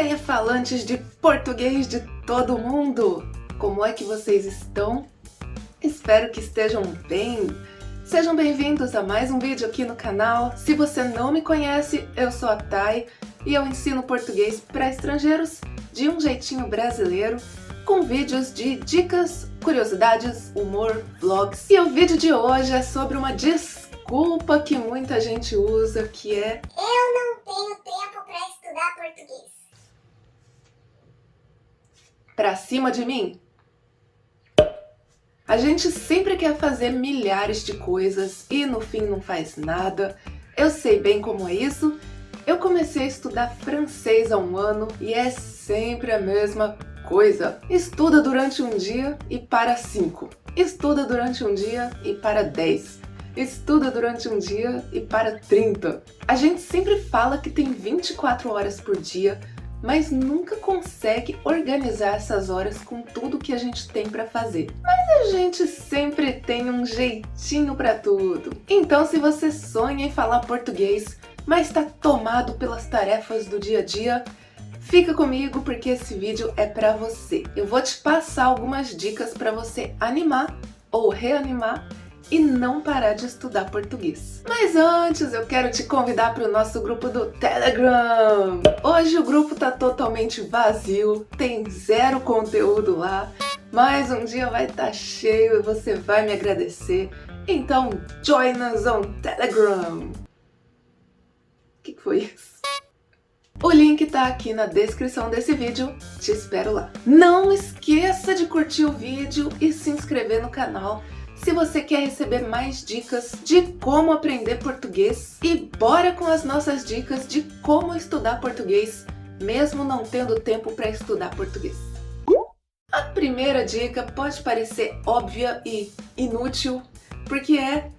aí, falantes de português de todo mundo! Como é que vocês estão? Espero que estejam bem! Sejam bem-vindos a mais um vídeo aqui no canal. Se você não me conhece, eu sou a Thay e eu ensino português para estrangeiros de um jeitinho brasileiro, com vídeos de dicas, curiosidades, humor, vlogs. E o vídeo de hoje é sobre uma desculpa que muita gente usa, que é: eu não tenho tempo para estudar português. Pra cima de mim? A gente sempre quer fazer milhares de coisas e no fim não faz nada. Eu sei bem como é isso. Eu comecei a estudar francês há um ano e é sempre a mesma coisa. Estuda durante um dia e para 5. Estuda durante um dia e para 10. Estuda durante um dia e para 30. A gente sempre fala que tem 24 horas por dia, mas nunca consegue organizar essas horas com tudo que a gente tem para fazer. Mas a gente sempre tem um jeitinho para tudo. Então, se você sonha em falar português, mas está tomado pelas tarefas do dia a dia, fica comigo porque esse vídeo é para você. Eu vou te passar algumas dicas para você animar ou reanimar e não parar de estudar português. Mas antes eu quero te convidar para o nosso grupo do Telegram. Hoje o grupo tá totalmente vazio, tem zero conteúdo lá, mas um dia vai estar cheio e você vai me agradecer. Então join us on Telegram. O que foi isso? O link tá aqui na descrição desse vídeo, te espero lá. Não esqueça de curtir o vídeo e se inscrever no canal se você quer receber mais dicas de como aprender português. E bora com as nossas dicas de como estudar português, mesmo não tendo tempo para estudar português. A primeira dica pode parecer óbvia e inútil, porque é: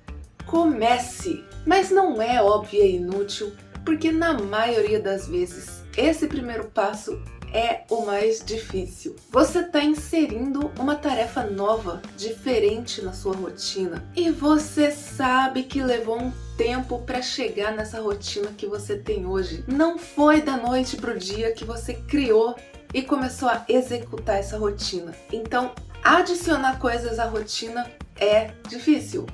comece! Mas não é óbvia e inútil, porque na maioria das vezes esse primeiro passo é o mais difícil. Você está inserindo uma tarefa nova, diferente na sua rotina. E você sabe que levou um tempo para chegar nessa rotina que você tem hoje. Não foi da noite para o dia que você criou e começou a executar essa rotina. Então, adicionar coisas à rotina é difícil.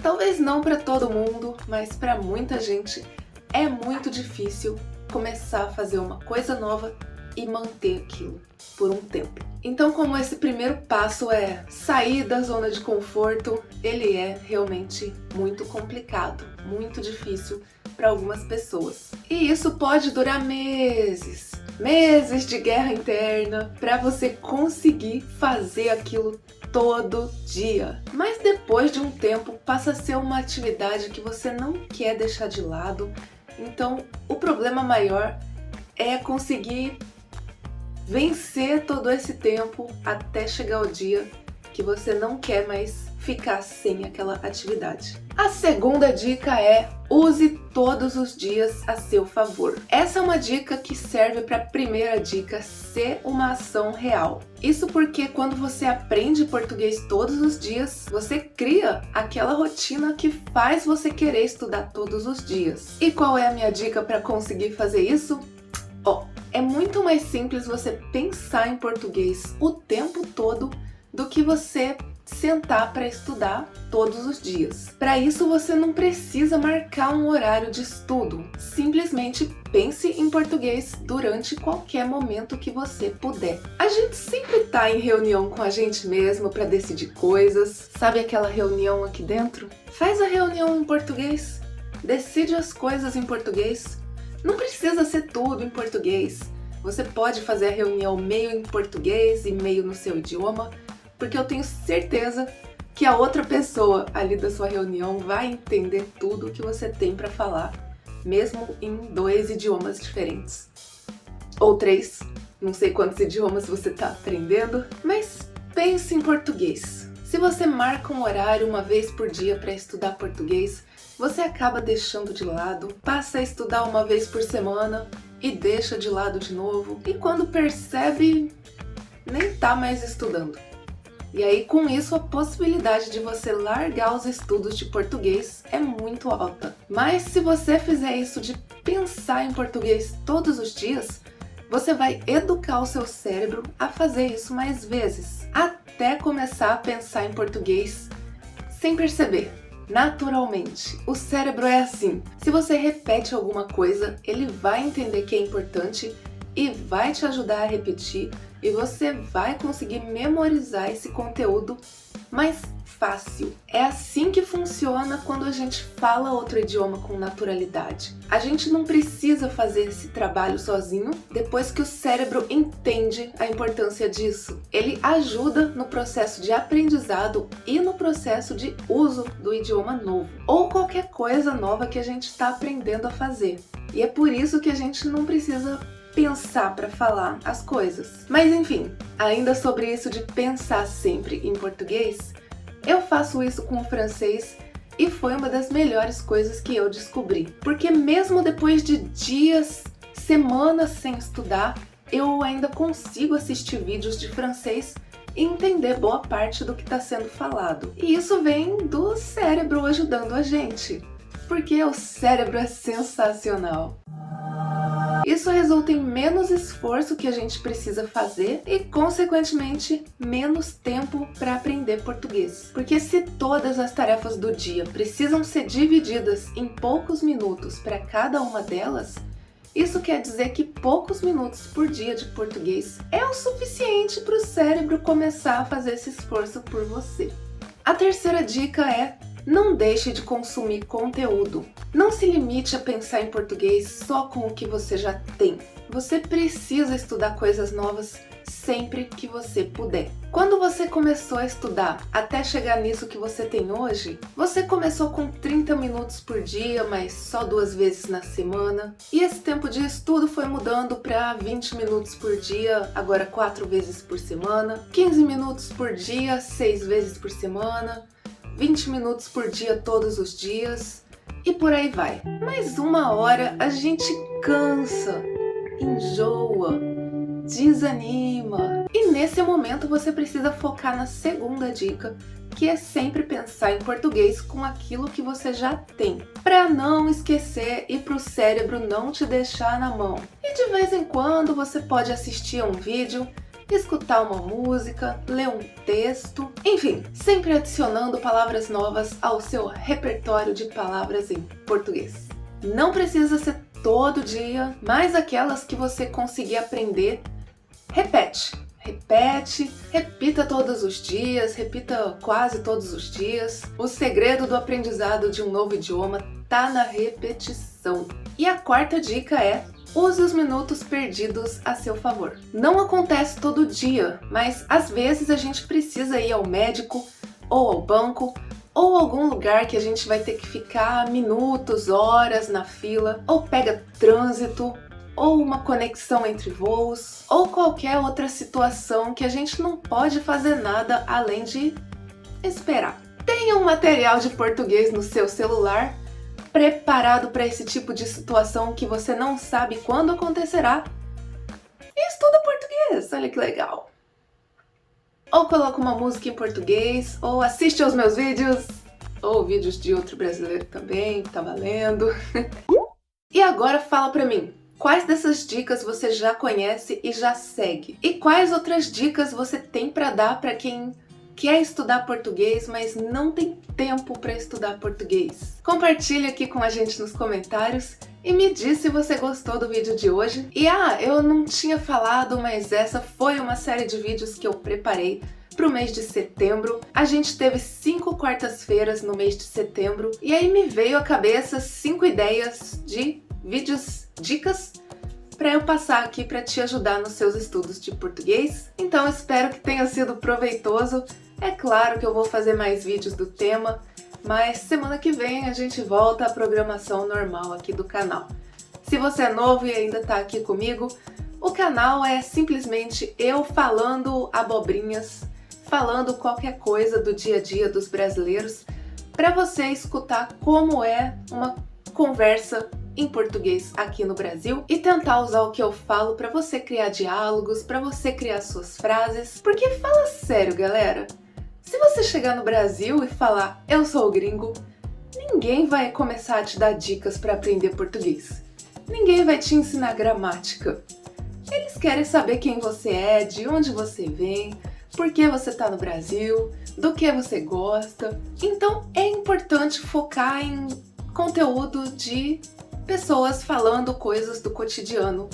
Talvez não para todo mundo, mas para muita gente é muito difícil começar a fazer uma coisa nova e manter aquilo por um tempo. Então, como esse primeiro passo é sair da zona de conforto, ele é realmente muito complicado, muito difícil para algumas pessoas. E isso pode durar meses, meses de guerra interna para você conseguir fazer aquilo todo dia. Mas depois de um tempo passa a ser uma atividade que você não quer deixar de lado. Então, o problema maior é conseguir vencer todo esse tempo até chegar o dia que você não quer mais ficar sem aquela atividade. A segunda dica é: use todos os dias a seu favor. Essa é uma dica que serve para a primeira dica ser uma ação real. Isso porque quando você aprende português todos os dias, você cria aquela rotina que faz você querer estudar todos os dias. E qual é a minha dica para conseguir fazer isso? É muito mais simples você pensar em português o tempo todo do que você sentar para estudar todos os dias. Para isso você não precisa marcar um horário de estudo. Simplesmente pense em português durante qualquer momento que você puder. A gente sempre tá em reunião com a gente mesmo para decidir coisas. Sabe aquela reunião aqui dentro? Faz a reunião em português. Decide as coisas em português. Não precisa ser tudo em português. Você pode fazer a reunião meio em português e meio no seu idioma, porque eu tenho certeza que a outra pessoa ali da sua reunião vai entender tudo que você tem para falar, mesmo em 2 idiomas diferentes. Ou 3, não sei quantos idiomas você está aprendendo, mas pense em português. Se você marca um horário uma vez por dia para estudar português, você acaba deixando de lado, passa a estudar uma vez por semana e deixa de lado de novo, e quando percebe, nem tá mais estudando. E aí, com isso, a possibilidade de você largar os estudos de português é muito alta. Mas se você fizer isso de pensar em português todos os dias, você vai educar o seu cérebro a fazer isso mais vezes, até começar a pensar em português sem perceber. Naturalmente, o cérebro é assim. Se você repete alguma coisa, ele vai entender que é importante e vai te ajudar a repetir, e você vai conseguir memorizar esse conteúdo mais fácil. É assim que funciona quando a gente fala outro idioma com naturalidade. A gente não precisa fazer esse trabalho sozinho depois que o cérebro entende a importância disso. Ele ajuda no processo de aprendizado e no processo de uso do idioma novo, ou qualquer coisa nova que a gente está aprendendo a fazer. E é por isso que a gente não precisa pensar para falar as coisas. Mas enfim, ainda sobre isso de pensar sempre em português, eu faço isso com o francês e foi uma das melhores coisas que eu descobri. Porque mesmo depois de dias, semanas sem estudar, eu ainda consigo assistir vídeos de francês e entender boa parte do que está sendo falado. E isso vem do cérebro ajudando a gente, porque o cérebro é sensacional. Isso resulta em menos esforço que a gente precisa fazer e, consequentemente, menos tempo para aprender português. Porque se todas as tarefas do dia precisam ser divididas em poucos minutos para cada uma delas, isso quer dizer que poucos minutos por dia de português é o suficiente para o cérebro começar a fazer esse esforço por você. A terceira dica é: não deixe de consumir conteúdo. Não se limite a pensar em português só com o que você já tem. Você precisa estudar coisas novas sempre que você puder. Quando você começou a estudar até chegar nisso que você tem hoje, você começou com 30 minutos por dia, mas só 2 vezes na semana. E esse tempo de estudo foi mudando para 20 minutos por dia, agora 4 vezes por semana. 15 minutos por dia, 6 vezes por semana. 20 minutos por dia todos os dias, e por aí vai. Mas uma hora a gente cansa, enjoa, desanima. E nesse momento você precisa focar na segunda dica, que é sempre pensar em português com aquilo que você já tem, para não esquecer e para o cérebro não te deixar na mão. E de vez em quando você pode assistir a um vídeo, escutar uma música, ler um texto, enfim, sempre adicionando palavras novas ao seu repertório de palavras em português. Não precisa ser todo dia, mas aquelas que você conseguir aprender, repete. Repita todos os dias, repita quase todos os dias. O segredo do aprendizado de um novo idioma tá na repetição. E a quarta dica é: use os minutos perdidos a seu favor. Não acontece todo dia, mas às vezes a gente precisa ir ao médico, ou ao banco, ou algum lugar que a gente vai ter que ficar minutos, horas na fila, ou pega trânsito, ou uma conexão entre voos, ou qualquer outra situação que a gente não pode fazer nada além de esperar. Tenha um material de português no seu celular preparado para esse tipo de situação que você não sabe quando acontecerá e estuda português. Olha que legal! Ou coloca uma música em português, ou assiste aos meus vídeos, ou vídeos de outro brasileiro também, tá valendo. E agora fala pra mim, quais dessas dicas você já conhece e já segue? E quais outras dicas você tem para dar para quem quer estudar português, mas não tem tempo para estudar português? Compartilhe aqui com a gente nos comentários e me diz se você gostou do vídeo de hoje. E eu não tinha falado, mas essa foi uma série de vídeos que eu preparei para o mês de setembro. A gente teve 5 quartas-feiras no mês de setembro e aí me veio à cabeça 5 ideias de vídeos, dicas para eu passar aqui para te ajudar nos seus estudos de português. Então espero que tenha sido proveitoso. É claro que eu vou fazer mais vídeos do tema, mas semana que vem a gente volta à programação normal aqui do canal. Se você é novo e ainda está aqui comigo, o canal é simplesmente eu falando abobrinhas, falando qualquer coisa do dia a dia dos brasileiros, para você escutar como é uma conversa em português aqui no Brasil e tentar usar o que eu falo para você criar diálogos, para você criar suas frases. Porque fala sério, galera, se você chegar no Brasil e falar eu sou gringo, ninguém vai começar a te dar dicas para aprender português. Ninguém vai te ensinar gramática. Eles querem saber quem você é, de onde você vem, por que você está no Brasil, do que você gosta. Então é importante focar em conteúdo de pessoas falando coisas do cotidiano,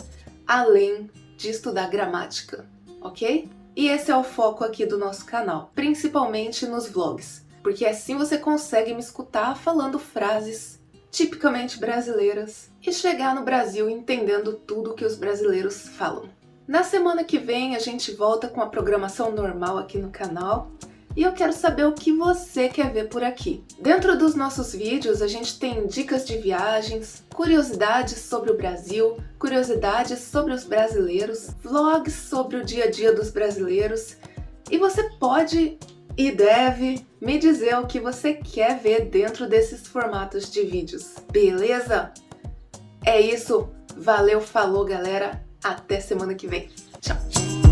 além de estudar gramática, ok? E esse é o foco aqui do nosso canal, principalmente nos vlogs, porque assim você consegue me escutar falando frases tipicamente brasileiras e chegar no Brasil entendendo tudo que os brasileiros falam. Na semana que vem a gente volta com a programação normal aqui no canal e eu quero saber o que você quer ver por aqui. Dentro dos nossos vídeos a gente tem dicas de viagens, curiosidades sobre o Brasil, curiosidades sobre os brasileiros, vlogs sobre o dia a dia dos brasileiros e você pode e deve me dizer o que você quer ver dentro desses formatos de vídeos, beleza? É isso, valeu, falou galera, até semana que vem, tchau!